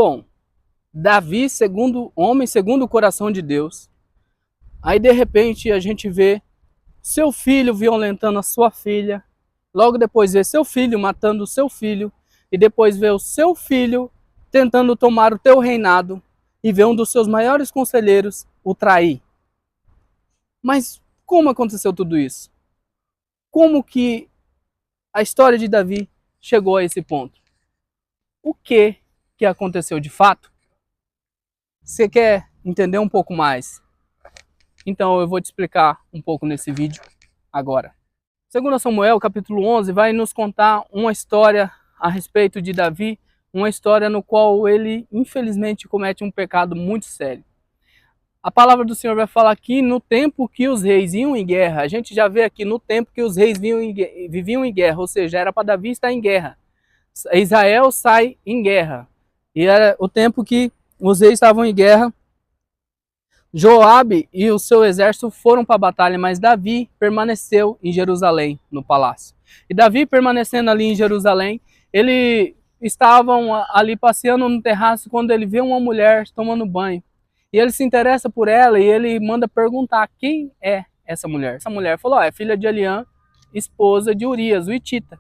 Bom, Davi, homem segundo o coração de Deus. Aí de repente a gente vê seu filho violentando a sua filha. Logo depois vê seu filho matando o seu filho. E depois vê o seu filho tentando tomar o teu reinado. E vê um dos seus maiores conselheiros o trair. Mas como aconteceu tudo isso? Como que a história de Davi chegou a esse ponto? O que aconteceu de fato? Você quer entender um pouco mais? Então eu vou te explicar um pouco nesse vídeo agora. 2 Samuel, capítulo 11, vai nos contar uma história a respeito de Davi, uma história no qual ele, infelizmente, comete um pecado muito sério. A palavra do Senhor vai falar aqui no tempo que os reis iam em guerra. A gente já vê aqui no tempo que os reis viviam em guerra, ou seja, era para Davi estar em guerra. Israel sai em guerra. E era o tempo que os reis estavam em guerra. Joabe e o seu exército foram para a batalha, mas Davi permaneceu em Jerusalém, no palácio. E Davi permanecendo ali em Jerusalém, eles estavam ali passeando no terraço quando ele vê uma mulher tomando banho. E ele se interessa por ela e ele manda perguntar quem é essa mulher. Essa mulher falou, é filha de Eliã, esposa de Urias, o hitita.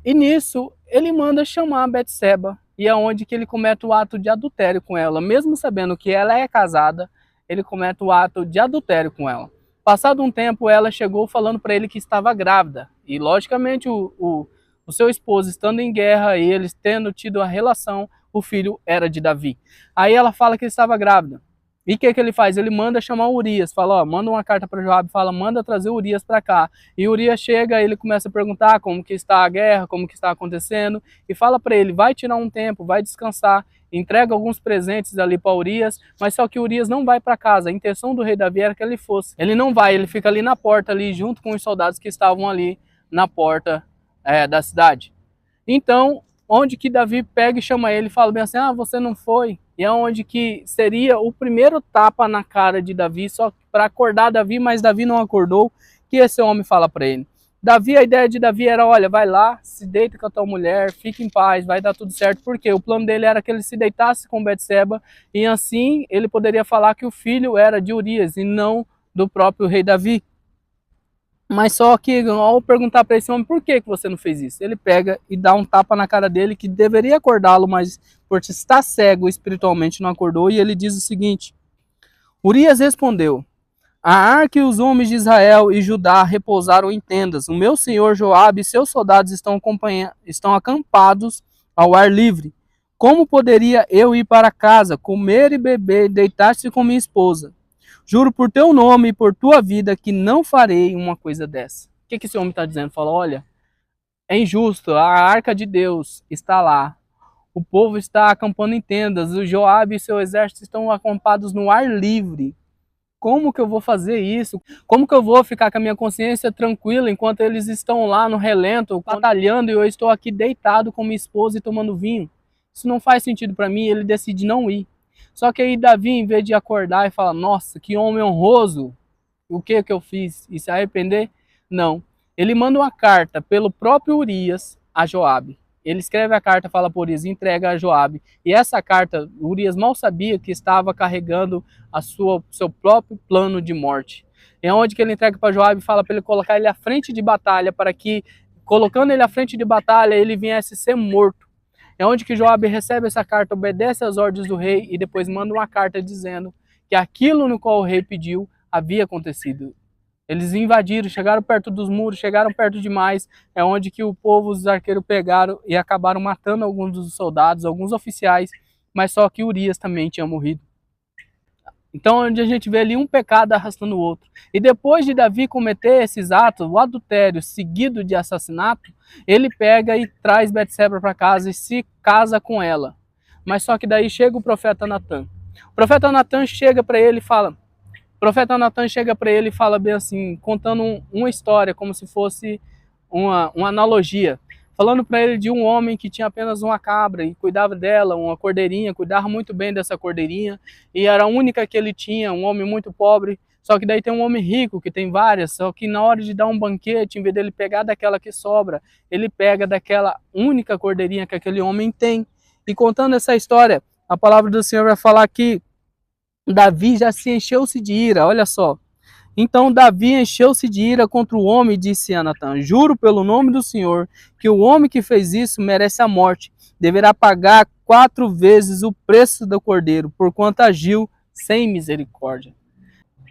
E nisso ele manda chamar a Betseba e é onde que ele comete o ato de adultério com ela. Mesmo sabendo que ela é casada, ele comete o ato de adultério com ela. Passado um tempo, ela chegou falando para ele que estava grávida. E, logicamente, o seu esposo estando em guerra e eles tendo tido a relação, o filho era de Davi. Aí ela fala que estava grávida. E o que ele faz? Ele manda chamar Urias. Fala, ó, manda uma carta para Joabe, fala, manda trazer Urias para cá. E Urias chega, ele começa a perguntar como que está a guerra, como que está acontecendo. E fala para ele, vai tirar um tempo, vai descansar. Entrega alguns presentes ali para Urias, mas só que Urias não vai para casa. A intenção do rei Davi era que ele fosse. Ele não vai, ele fica ali na porta, ali junto com os soldados que estavam ali na porta da cidade. Então, onde que Davi pega e chama ele e fala bem assim, você não foi. E é onde que seria o primeiro tapa na cara de Davi, só para acordar Davi, mas Davi não acordou, que esse homem fala para ele. Davi, a ideia de Davi era, olha, vai lá, se deita com a tua mulher, fica em paz, vai dar tudo certo, porque o plano dele era que ele se deitasse com Betseba, e assim ele poderia falar que o filho era de Urias, e não do próprio rei Davi. Mas só que, ao perguntar para esse homem, por que você não fez isso? Ele pega e dá um tapa na cara dele, que deveria acordá-lo, mas por estar cego espiritualmente não acordou, e ele diz o seguinte, Urias respondeu, a arca e os homens de Israel e Judá repousaram em tendas. O meu senhor Joabe e seus soldados estão acampados ao ar livre. Como poderia eu ir para casa, comer e beber, deitar-se com minha esposa? Juro por teu nome e por tua vida que não farei uma coisa dessa. O que esse homem está dizendo? Fala, olha, é injusto, a arca de Deus está lá. O povo está acampando em tendas, o Joabe e seu exército estão acampados no ar livre. Como que eu vou fazer isso? Como que eu vou ficar com a minha consciência tranquila enquanto eles estão lá no relento, batalhando, e eu estou aqui deitado com minha esposa e tomando vinho? Isso não faz sentido para mim, ele decide não ir. Só que aí Davi, em vez de acordar e falar, nossa, que homem honroso, o que eu fiz? E se arrepender? Não. Ele manda uma carta pelo próprio Urias a Joabe. Ele escreve a carta, fala por Urias, entrega a Joabe. E essa carta, Urias mal sabia que estava carregando seu próprio plano de morte. É onde que ele entrega para Joabe e fala para ele colocar ele à frente de batalha, para que, colocando ele à frente de batalha, ele viesse ser morto. É onde que Joabe recebe essa carta, obedece às ordens do rei e depois manda uma carta dizendo que aquilo no qual o rei pediu havia acontecido. Eles invadiram, chegaram perto dos muros, chegaram perto demais, é onde que o povo, os arqueiros pegaram e acabaram matando alguns dos soldados, alguns oficiais, mas só que Urias também tinha morrido. Então, onde a gente vê ali um pecado arrastando o outro. E depois de Davi cometer esses atos, o adultério seguido de assassinato, ele pega e traz Betseba para casa e se casa com ela. Mas só que daí chega o profeta Natan. O profeta Natan chega para ele e fala... O profeta Natan chega para ele e fala bem assim, contando uma história, como se fosse uma analogia. Falando para ele de um homem que tinha apenas uma cabra e cuidava dela, uma cordeirinha, cuidava muito bem dessa cordeirinha, e era a única que ele tinha, um homem muito pobre. Só que daí tem um homem rico que tem várias, só que na hora de dar um banquete, em vez dele pegar daquela que sobra, ele pega daquela única cordeirinha que aquele homem tem. E contando essa história, a palavra do Senhor vai falar que Davi já se encheu-se de ira, olha só. Então Davi encheu-se de ira contra o homem e disse a Natã: juro pelo nome do Senhor que o homem que fez isso merece a morte. Deverá pagar 4 vezes o preço do cordeiro, porquanto agiu sem misericórdia.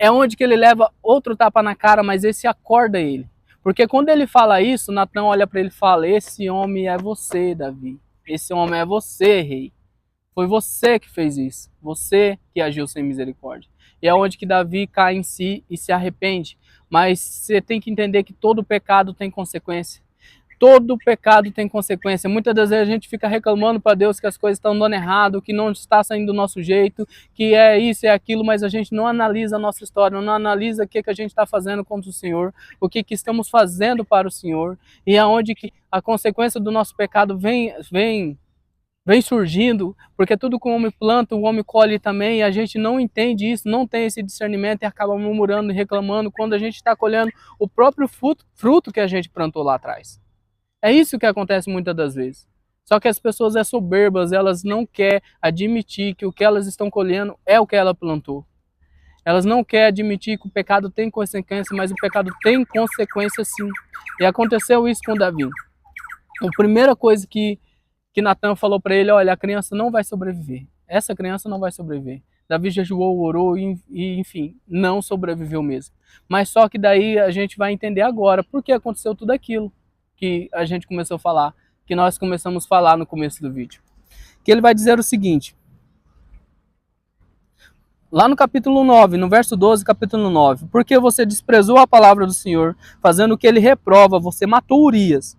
É onde que ele leva outro tapa na cara, mas esse acorda ele. Porque quando ele fala isso, Natã olha para ele e fala: esse homem é você, Davi. Esse homem é você, rei. Foi você que fez isso. Você que agiu sem misericórdia. E é onde que Davi cai em si e se arrepende. Mas você tem que entender que todo pecado tem consequência. Todo pecado tem consequência. Muitas das vezes a gente fica reclamando para Deus que as coisas estão dando errado, que não está saindo do nosso jeito, que é isso, é aquilo, mas a gente não analisa a nossa história, não analisa o que a gente está fazendo contra o Senhor, o que estamos fazendo para o Senhor, e é onde que a consequência do nosso pecado vem surgindo, porque tudo que o homem planta, o homem colhe também, e a gente não entende isso, não tem esse discernimento e acaba murmurando e reclamando quando a gente está colhendo o próprio fruto que a gente plantou lá atrás. É isso que acontece muitas das vezes. Só que as pessoas são soberbas, elas não querem admitir que o que elas estão colhendo é o que ela plantou. Elas não querem admitir que o pecado tem consequência, mas o pecado tem consequência sim. E aconteceu isso com Davi. A primeira coisa que Natã falou para ele: olha, a criança não vai sobreviver. Essa criança não vai sobreviver. Davi jejuou, orou e enfim, não sobreviveu mesmo. Mas só que daí a gente vai entender agora por que aconteceu tudo aquilo que a gente começou a falar, que nós começamos a falar no começo do vídeo. Que ele vai dizer o seguinte, lá no capítulo 9, no verso 12, capítulo 9, porque você desprezou a palavra do Senhor, fazendo o que ele reprova, você matou Urias,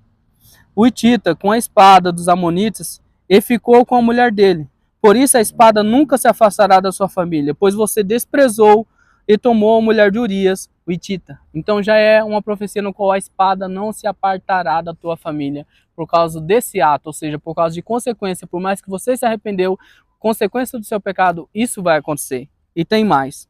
o hitita, com a espada dos amonitas, e ficou com a mulher dele. Por isso a espada nunca se afastará da sua família, pois você desprezou e tomou a mulher de Urias, o hitita. Então já é uma profecia no qual a espada não se apartará da tua família por causa desse ato, ou seja, por causa de consequência, por mais que você se arrependeu, consequência do seu pecado, isso vai acontecer. E tem mais.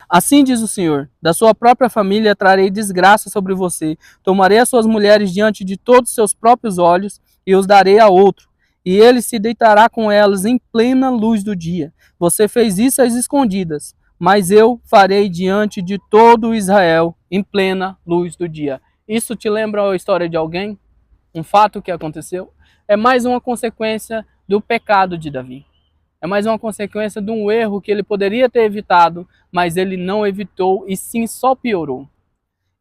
Assim diz o Senhor, da sua própria família trarei desgraça sobre você, tomarei as suas mulheres diante de todos os seus próprios olhos e os darei a outro, e ele se deitará com elas em plena luz do dia. Você fez isso às escondidas, mas eu farei diante de todo Israel em plena luz do dia. Isso te lembra a história de alguém? Um fato que aconteceu? É mais uma consequência do pecado de Davi. É mais uma consequência de um erro que ele poderia ter evitado, mas ele não evitou e sim só piorou.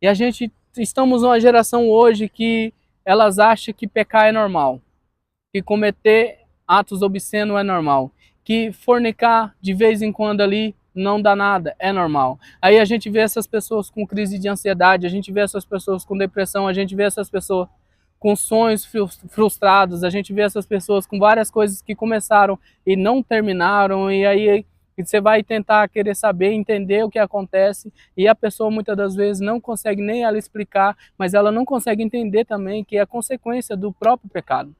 E a gente estamos numa geração hoje que elas acham que pecar é normal, que cometer atos obscenos é normal, que fornicar de vez em quando ali não dá nada, é normal. Aí a gente vê essas pessoas com crise de ansiedade, a gente vê essas pessoas com depressão, a gente vê essas pessoas com sonhos frustrados, a gente vê essas pessoas com várias coisas que começaram e não terminaram, e aí você vai tentar querer saber, entender o que acontece, e a pessoa muitas das vezes não consegue nem ela explicar, mas ela não consegue entender também que é consequência do próprio pecado.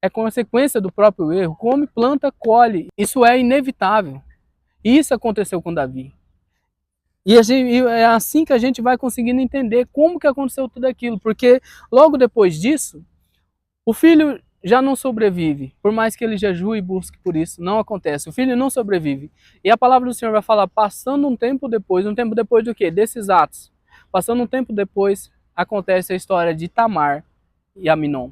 É consequência do próprio erro. Come, planta, colhe. Isso é inevitável. Isso aconteceu com Davi. E é assim que a gente vai conseguindo entender como que aconteceu tudo aquilo. Porque logo depois disso, o filho já não sobrevive. Por mais que ele jejue e busque por isso, não acontece. O filho não sobrevive. E a palavra do Senhor vai falar, passando um tempo depois do quê? Desses atos. Passando um tempo depois, acontece a história de Tamar e Aminon.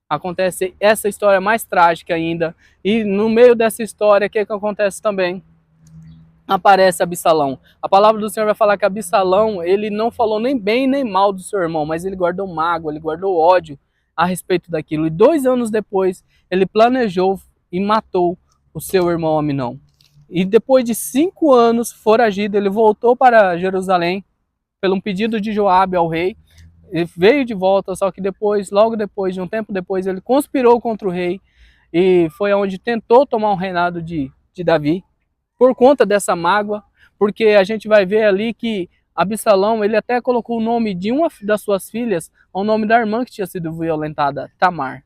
Acontece essa história mais trágica ainda. E no meio dessa história, o que acontece também? Aparece Absalão. A palavra do Senhor vai falar que Absalão, ele não falou nem bem nem mal do seu irmão, mas ele guardou mágoa, ele guardou ódio a respeito daquilo. E 2 anos depois, ele planejou e matou o seu irmão Aminon. E depois de 5 anos foragido, ele voltou para Jerusalém, pelo pedido de Joabe ao rei. Ele veio de volta, só que depois, logo depois, de um tempo depois, ele conspirou contra o rei e foi onde tentou tomar o reinado de Davi, por conta dessa mágoa, porque a gente vai ver ali que Absalão, ele até colocou o nome de uma das suas filhas ao nome da irmã que tinha sido violentada, Tamar.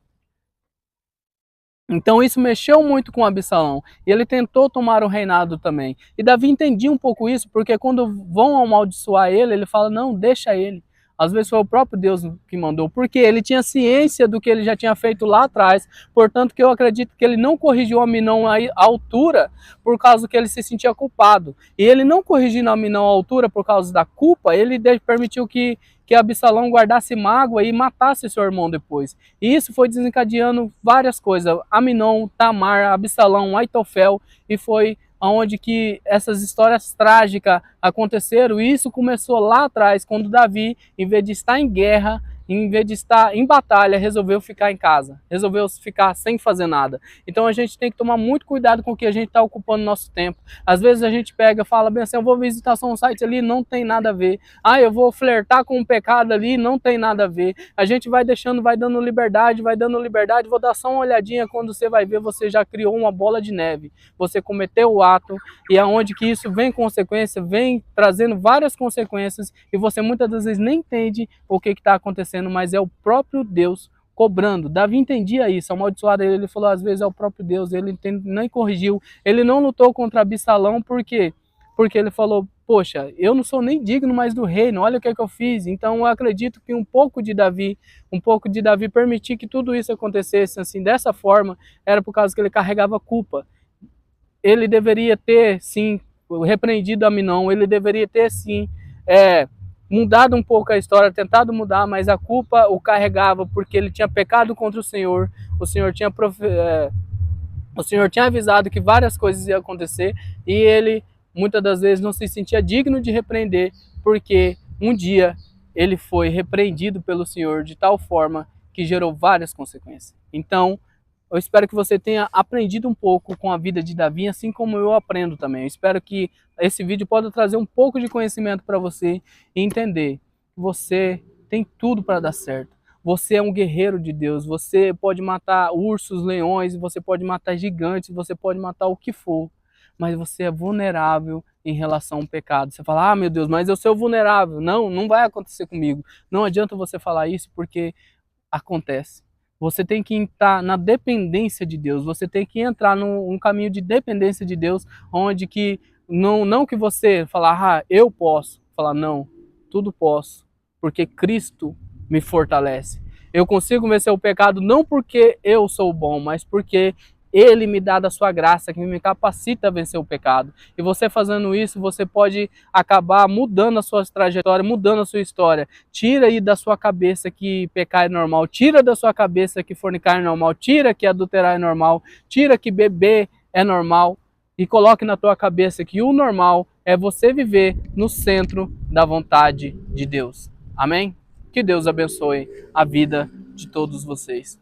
Então isso mexeu muito com Absalão, e ele tentou tomar o reinado também. E Davi entendia um pouco isso, porque quando vão amaldiçoar ele, ele fala, não, deixa ele. Às vezes foi o próprio Deus que mandou, porque ele tinha ciência do que ele já tinha feito lá atrás. Portanto, que eu acredito que ele não corrigiu Aminon à altura por causa que ele se sentia culpado. E ele não corrigindo Aminon à altura por causa da culpa, ele permitiu que Absalão guardasse mágoa e matasse seu irmão depois. E isso foi desencadeando várias coisas. Aminon, Tamar, Absalão, Aitofel, e foi onde que essas histórias trágicas aconteceram. E isso começou lá atrás, quando Davi, em vez de estar em guerra, em vez de estar em batalha, resolveu ficar em casa, resolveu ficar sem fazer nada. Então a gente tem que tomar muito cuidado com o que a gente está ocupando nosso tempo. Às vezes a gente pega e fala bem assim, eu vou visitar só um site ali, não tem nada a ver. Ah, eu vou flertar com um pecado ali, não tem nada a ver. A gente vai deixando, vai dando liberdade, vou dar só uma olhadinha, quando você vai ver, você já criou uma bola de neve. Você cometeu o ato, e aonde que isso vem consequência, vem trazendo várias consequências, e você muitas das vezes nem entende o que está acontecendo, mas é o próprio Deus cobrando. Davi entendia isso, amaldiçoado ele falou, às vezes é o próprio Deus, ele nem corrigiu, ele não lutou contra Absalão, por quê? Porque ele falou, poxa, eu não sou nem digno mais do reino, olha o que é que eu fiz. Então eu acredito que um pouco de Davi permitir que tudo isso acontecesse assim, dessa forma, era por causa que ele carregava culpa. Ele deveria ter, sim, repreendido Aminon, ele deveria ter, sim, mudado um pouco a história, tentado mudar, mas a culpa o carregava porque ele tinha pecado contra o Senhor tinha avisado que várias coisas iam acontecer, e ele muitas das vezes não se sentia digno de repreender, porque um dia ele foi repreendido pelo Senhor de tal forma que gerou várias consequências. Então, eu espero que você tenha aprendido um pouco com a vida de Davi, assim como eu aprendo também. Eu espero que esse vídeo possa trazer um pouco de conhecimento para você e entender que você tem tudo para dar certo. Você é um guerreiro de Deus, você pode matar ursos, leões, você pode matar gigantes, você pode matar o que for, mas você é vulnerável em relação ao pecado. Você fala, ah, meu Deus, mas eu sou vulnerável. Não, não vai acontecer comigo. Não adianta você falar isso, porque acontece. Você tem que entrar na dependência de Deus, você tem que entrar num caminho de dependência de Deus, onde que, não que você falar, ah, eu posso, falar, não, tudo posso, porque Cristo me fortalece. Eu consigo vencer o pecado não porque eu sou bom, mas porque Ele me dá da sua graça, que me capacita a vencer o pecado. E você fazendo isso, você pode acabar mudando a sua trajetória, mudando a sua história. Tira aí da sua cabeça que pecar é normal, tira da sua cabeça que fornicar é normal, tira que adulterar é normal, tira que beber é normal, e coloque na tua cabeça que o normal é você viver no centro da vontade de Deus. Amém? Que Deus abençoe a vida de todos vocês.